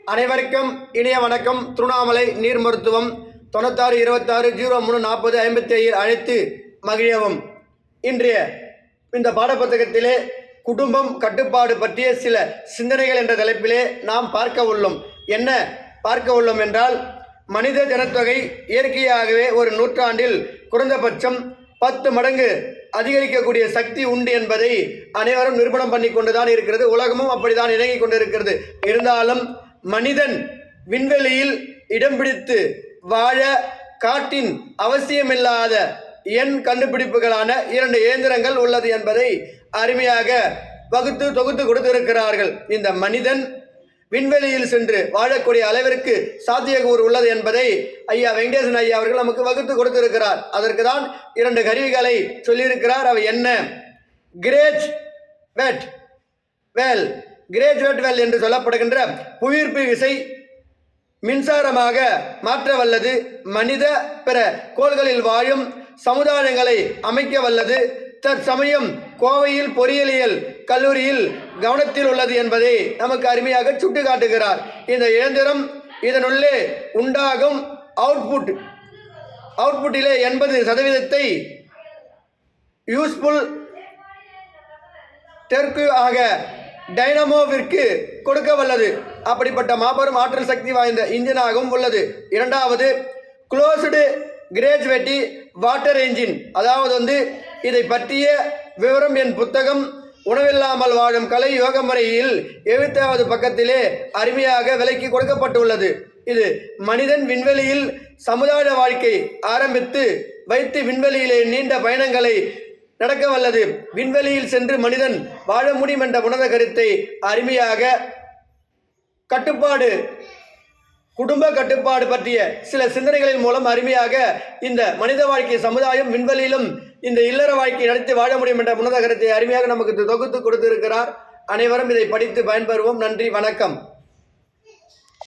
அனைவருக்கும் இனிய வணக்கம். திருவண்ணாமலை நீர் மருத்துவம் 96 26 03 40 57 அழைத்து மகிழவும். இன்றைய இந்த பாடப்புத்தகத்திலே குடும்பம் கட்டுப்பாடு பற்றிய சில சிந்தனைகள் என்ற தலைப்பிலே நாம் பார்க்க உள்ளோம். என்ன பார்க்க உள்ளோம் என்றால், மனித ஜனத்தொகை இயற்கையாகவே ஒரு நூற்றாண்டில் குறைந்தபட்சம் 10 மடங்கு அதிகரிக்கக்கூடிய சக்தி உண்டு என்பதை அனைவரும் நிரூபணம் பண்ணி கொண்டுதான் இருக்கிறது. உலகமும் அப்படிதான் இணங்கி கொண்டிருக்கிறது. இருந்தாலும் மனிதன் விண்வெளியில் இடம் பிடித்து வாழ காட்டின் அவசியமில்லாத எண் கண்டுபிடிப்புகளான 2 இயந்திரங்கள் உள்ளது என்பதை அருமையாக வகுத்து தொகுத்து கொடுத்திருக்கிறார்கள். இந்த மனிதன் விண்வெளியில் சென்று வாழக்கூடிய அளவிற்கு சாத்தியக்கூறு உள்ளது என்பதை ஐயா வெங்கடேசன் ஐயா அவர்கள் நமக்கு வகுத்து கொடுத்திருக்கிறார். அதற்கு தான் 2 கருவிகளை சொல்லியிருக்கிறார். அவை என்ன? கிரேஜ் வெட் வெல் என்று சொல்லப்படுகின்ற புவியீர்ப்பு விசை மின்சாரமாக மாற்ற வல்லது. மனித பிற கோள்களில் வாழும் சமுதாயங்களை அமைக்க வல்லது. தற்சமயம் கோவையில் பொறியியல் கல்லூரியில் கவனத்தில் உள்ளது என்பதை நமக்கு அருமையாக சுட்டி காட்டுகிறார். இந்த இயந்திரம் இதனுள்ளே உண்டாகும் அவுட்புட்டிலே 80% யூஸ்ஃபுல் டெர்க்கு ஆக டைனமோவிற்கு கொடுக்க வல்லது. அப்படிப்பட்ட மாபெரும் ஆற்றல் சக்தி வாய்ந்த இன்ஜினாகவும் உள்ளது. இரண்டாவது, க்ளோஸ்டு கிராஜுவேட்டி வாட்டர் என்ஜின். அதாவது இதை பற்றிய விவரம் என் புத்தகம் உணவில்லாமல் வாழும் கலை யோக முறையில் 70வது பக்கத்திலே அருமையாக விலைக்கு கொடுக்கப்பட்டுள்ளது. இது மனிதன் விண்வெளியில் சமுதாய வாழ்க்கை ஆரம்பித்து வைத்து விண்வெளியிலே நீண்ட பயணங்களை நடக்க வல்லது. விண்வெளியில் சென்று மனிதன் வாழ முடியும் என்ற உணர்ந்த கருத்தை அருமையாக குடும்ப கட்டுப்பாடு பற்றிய சில சிந்தனைகளின் மூலம் அருமையாக இந்த மனித வாழ்க்கை சமுதாயம் விண்வெளியிலும் இந்த இல்லற வாழ்க்கை நடத்தி வாழ முடியும் என்ற உணர்ந்த கருத்தை அருமையாக நமக்கு தொகுத்து கொடுத்திருக்கிறார். அனைவரும் இதை படித்து பயன்பெறுவோம். நன்றி, வணக்கம்.